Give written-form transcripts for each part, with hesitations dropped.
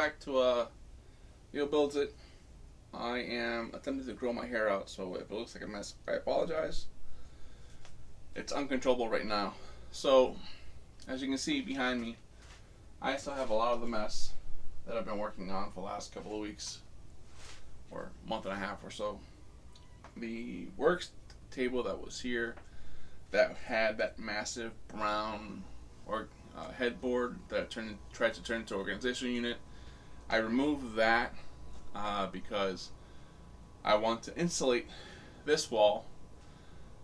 back to Leo Builds It. I am attempting to grow my hair out, so if it looks like a mess, I apologize. It's uncontrollable right now. So, as you can see behind me, I still have a lot of the mess that I've been working on for the last couple of weeks, or month and a half or so. The work table that was here, that had that massive brown or headboard that tried to turn into an organization unit. I removed that because I want to insulate this wall,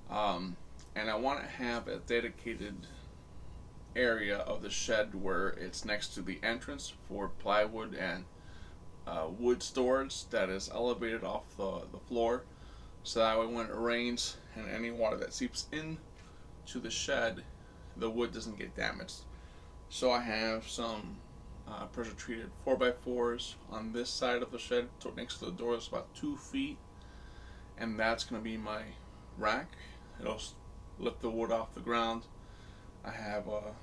and I want to have a dedicated area of the shed where it's next to the entrance for plywood and wood storage that is elevated off the floor, so that way when it rains and any water that seeps in to the shed, the wood doesn't get damaged. So I have some pressure treated 4x4s on this side of the shed next to the door. It's about 2 feet, and that's going to be my rack. It'll lift the wood off the ground. I have a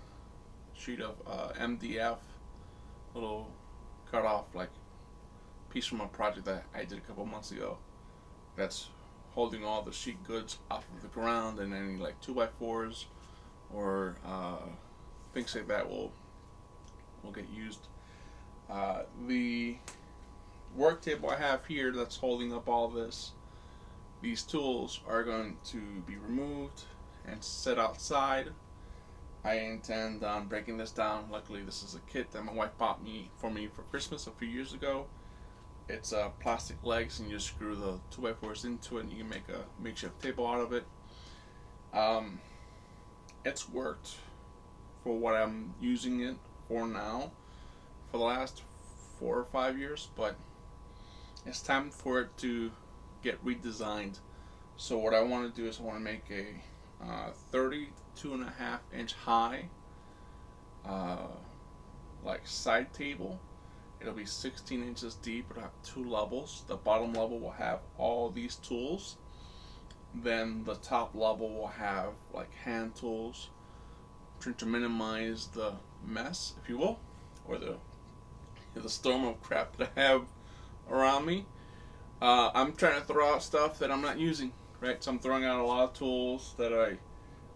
sheet of MDF, little cut off like piece from a project that I did a couple months ago, that's holding all the sheet goods off of the ground, and any like 2x4s or things like that will get used. The work table I have here that's holding up all this, these tools are going to be removed and set outside. I intend on breaking this down. Luckily, this is a kit that my wife bought for me for Christmas a few years ago. It's plastic legs, and you just screw the 2x4s into it, and you can make a makeshift table out of it. It's worked for what I'm using it for now for the last 4 or 5 years, but it's time for it to get redesigned. So what I want to do is I want to make a 32.5-inch high like side table. It'll be 16 inches deep. It'll have 2 levels. The bottom level will have all these tools. Then the top level will have like hand tools, trying to minimize the mess, if you will, or the storm of crap that I have around me. I'm trying to throw out stuff that I'm not using, right? So I'm throwing out a lot of tools that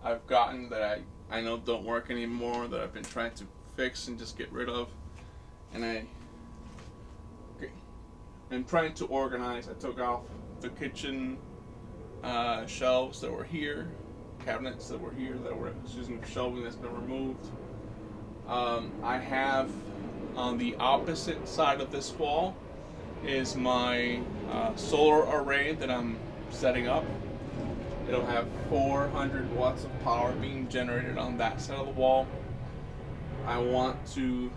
I've gotten that I know don't work anymore, that I've been trying to fix and just get rid of. And I'm trying to organize. I took off the kitchen shelves that were here, cabinets that were here that were using shelving that's been removed. I have on the opposite side of this wall is my solar array that I'm setting up. It'll have 400 watts of power being generated on that side of the wall. I want to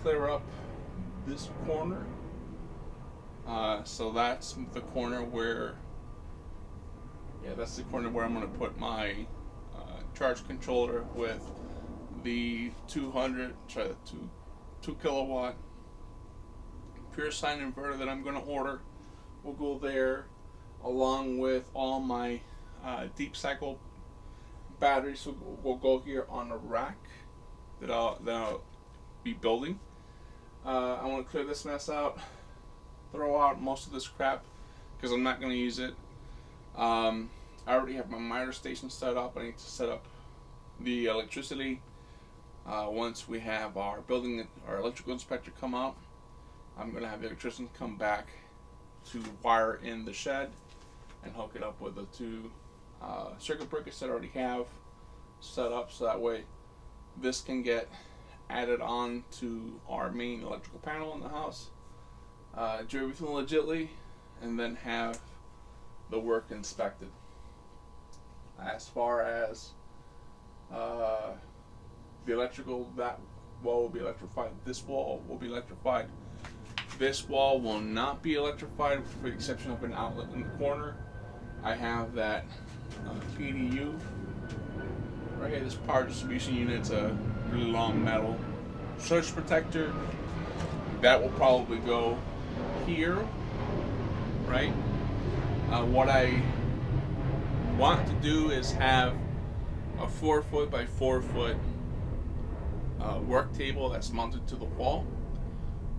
clear up this corner. So that's the corner where, that's the corner where I'm going to put my charge controller with the 2 kilowatt pure sine inverter that I'm going to order. Will go there, along with all my deep cycle batteries. Will go here on a rack that I'll be building. I want to clear this mess out, throw out most of this crap because I'm not going to use it. I already have my miter station set up. I need to set up the electricity. Once we have our electrical inspector come out, I'm going to have the electrician come back to wire in the shed and hook it up with the 2 circuit breakers that I already have set up, so that way this can get added on to our main electrical panel in the house, do everything legitly, and then have the work inspected. As far as the electrical, that wall will be electrified. This wall will be electrified. This wall will not be electrified, for the exception of an outlet in the corner. I have that PDU right here. This power distribution unit's a really long metal surge protector that will probably go here, right? What I want to do is have a 4-foot by 4-foot work table that's mounted to the wall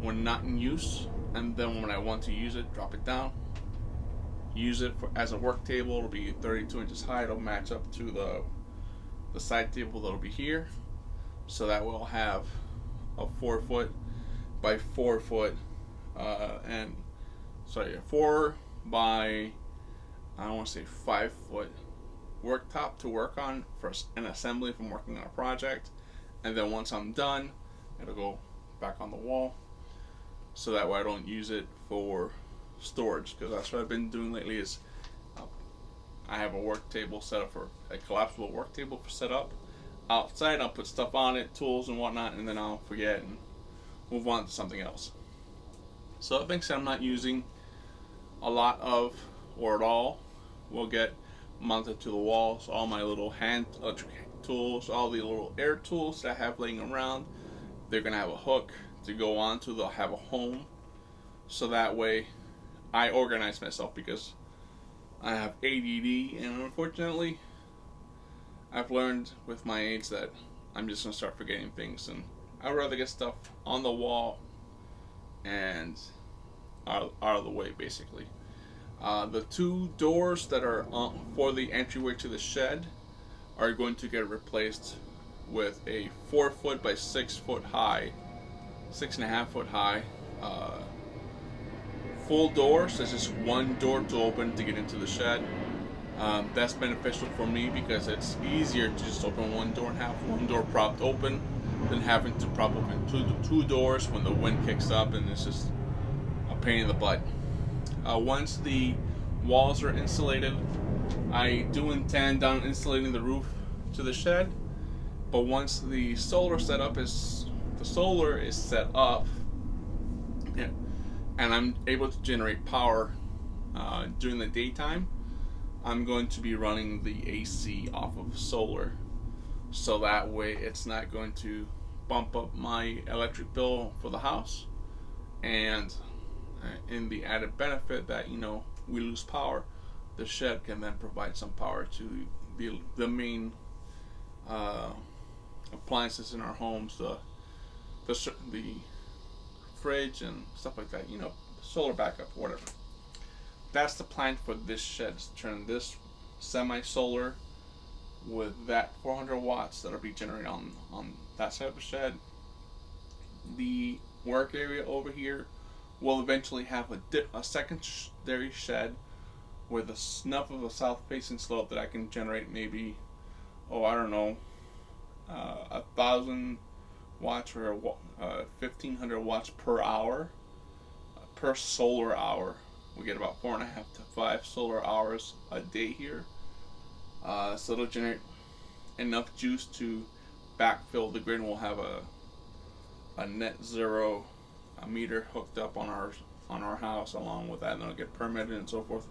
when not in use, and then when I want to use it, drop it down. Use it as a work table. It'll be 32 inches high. It'll match up to the side table that'll be here, so that we'll have a 4 foot by 4 foot, and sorry, 4 by, I don't want to say 5 foot worktop to work on for an assembly if I'm working on a project, and then once I'm done, it'll go back on the wall, so that way I don't use it for storage, because that's what I've been doing lately. Is I have a work table set up, for a collapsible work table set up outside. I'll put stuff on it, tools and whatnot, and then I'll forget and move on to something else. So things that I'm not using a lot of or at all will get mounted to the wall. So all my little hand electric tools, all the little air tools that I have laying around, they're gonna have a hook to go onto. They'll have a home, so that way I organize myself, because I have ADD, and unfortunately I've learned with my age that I'm just gonna start forgetting things, and I'd rather get stuff on the wall and out of the way, basically. The two doors that are for the entryway to the shed are going to get replaced with a 4 foot by 6 foot high, 6.5 foot high, full door. So it's just one door to open to get into the shed. That's beneficial for me because it's easier to just open one door and have one door propped open than having to prop open two doors when the wind kicks up, and it's just a pain in the butt. Once the walls are insulated, I do intend on insulating the roof to the shed. But once the solar is set up, and I'm able to generate power during the daytime, I'm going to be running the AC off of solar, so that way it's not going to bump up my electric bill for the house. And in the added benefit that, we lose power, the shed can then provide some power to the main appliances in our homes, the fridge and stuff like that, solar backup, whatever. That's the plan for this shed, is to turn this semi-solar with that 400 watts that'll be generated on that side of the shed. The work area over here will eventually have a secondary shed with a snuff of a south-facing slope that I can generate maybe, 1,000 watts or 1,500 watts per hour, per solar hour. We get about 4.5 to 5 solar hours a day here. So it'll generate enough juice to backfill the grid, and we'll have a net zero meter hooked up on our house along with that, and it'll get permitted and so forth.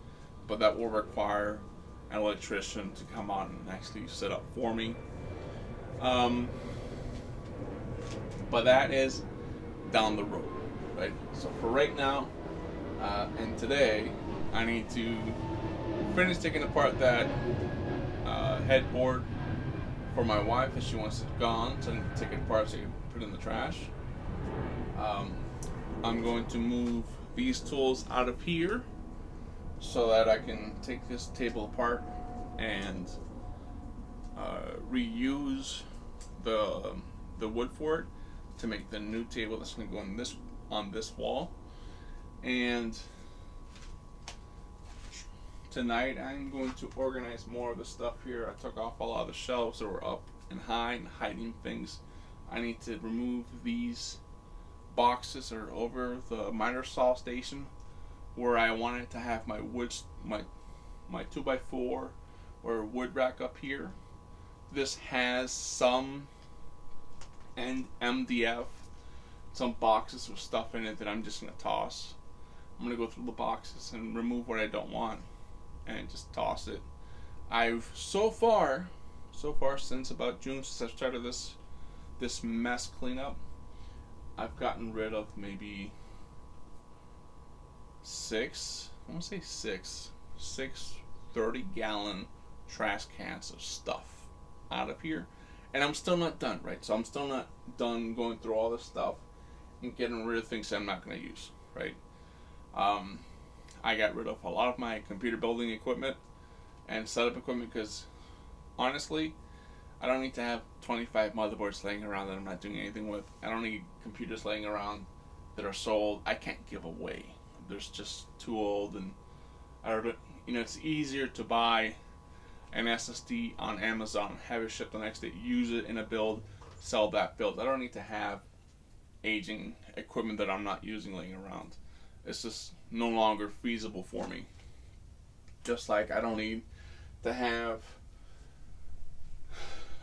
But that will require an electrician to come on and actually set up for me. But that is down the road, right? So for right now, and today, I need to finish taking apart that headboard for my wife, as she wants it gone, so I need to take it apart so I can put it in the trash. I'm going to move these tools out of here so that I can take this table apart and reuse the wood for it to make the new table that's going to go on this wall. And tonight I'm going to organize more of the stuff here. I took off a lot of the shelves that were up and high and hiding things. I need to remove these boxes that are over the miter saw station, where I wanted to have my wood, my 2x4 or wood rack up here. This has some MDF, some boxes with stuff in it that I'm just going to toss. I'm going to go through the boxes and remove what I don't want and just toss it. I've so far since about June, since I started this mess cleanup, I've gotten rid of maybe six 30-gallon trash cans of stuff out of here. And I'm still not done, right? So I'm still not done going through all this stuff. and getting rid of things that I'm not going to use, right? Um, I got rid of a lot of my computer building equipment and setup equipment because honestly, I don't need to have 25 motherboards laying around that I'm not doing anything with. I don't need computers laying around that are sold I can't give away. They're just too old, and I don't, it's easier to buy an SSD on Amazon, have it shipped the next day, use it in a build, sell that build. I don't need to have aging equipment that I'm not using laying around. It's just no longer feasible for me. Just like I don't need to have.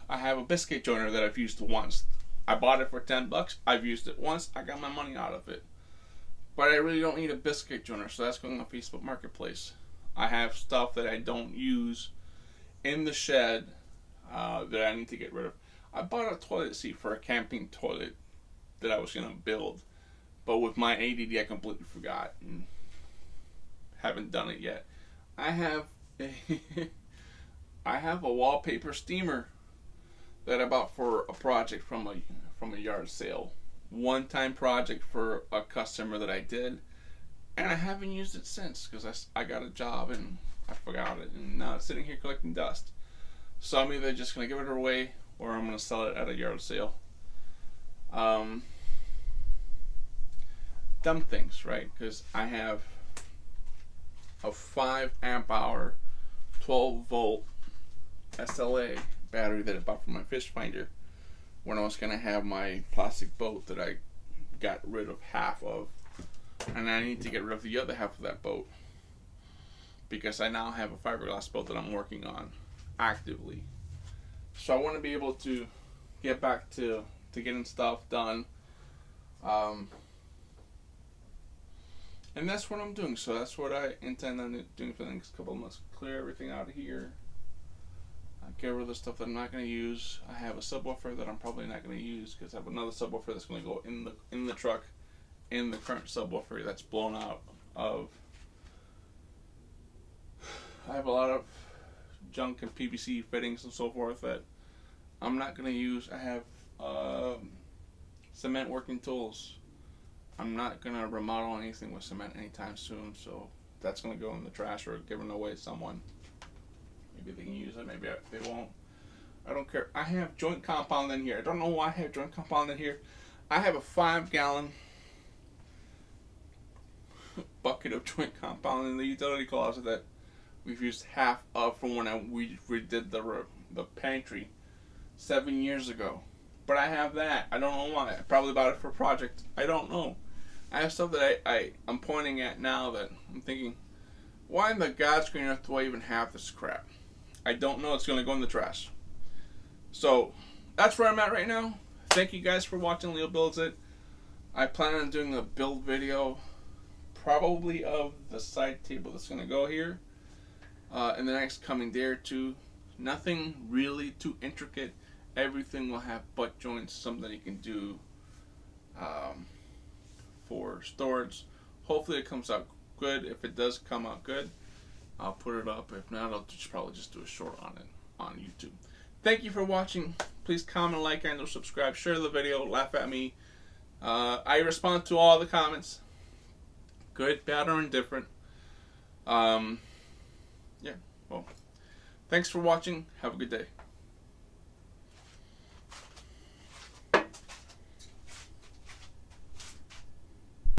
I have a biscuit joiner that I've used once. I bought it for $10. I've used it once. I got my money out of it. But I really don't need a biscuit joiner, so that's going on Facebook Marketplace. I have stuff that I don't use in the shed that I need to get rid of. I bought a toilet seat for a camping toilet that I was going to build. But with my ADD, I completely forgot and haven't done it yet. I have a wallpaper steamer that I bought for a project from a yard sale. One-time project for a customer that I did, and I haven't used it since because I got a job and I forgot it, and now it's sitting here collecting dust. So I'm either just going to give it away or I'm going to sell it at a yard sale. Dumb things, right? Because I have a 5 amp hour 12 volt SLA battery that I bought from my fish finder when I was going to have my plastic boat that I got rid of half of, and I need to get rid of the other half of that boat because I now have a fiberglass boat that I'm working on actively. So I want to be able to get back to getting stuff done, and that's what I'm doing. So that's what I intend on doing for the next couple of months. Clear everything out of here. Get rid of the stuff that I'm not going to use. I have a subwoofer that I'm probably not going to use because I have another subwoofer that's going to go in the truck, in the current subwoofer that's blown out of. I have a lot of junk and PVC fittings and so forth that I'm not going to use. I have cement working tools. I'm not going to remodel anything with cement anytime soon, so that's going to go in the trash or given away to someone. Maybe they can use it, maybe they won't. I don't care. I have joint compound in here. I don't know why I have joint compound in here. I have a 5-gallon bucket of joint compound in the utility closet that we've used half of from when we redid the pantry 7 years ago. But I have that. I don't know why. I probably bought it for a project. I don't know. I have stuff that I'm pointing at now that I'm thinking, why in the God's green earth do I even have this crap? I don't know. It's going to go in the trash. So that's where I'm at right now. Thank you guys for watching Leo Builds It. I plan on doing a build video, probably of the side table that's going to go here in the next coming day or two. Nothing really too intricate. Everything will have butt joints, something that you can do for storage. Hopefully it comes out good. If it does come out good, I'll put it up. If not, I'll probably just do a short on it on YouTube. Thank you for watching. Please comment, like, and subscribe. Share the video. Laugh at me. I respond to all the comments. Good, bad, or indifferent. Yeah, well, thanks for watching. Have a good day.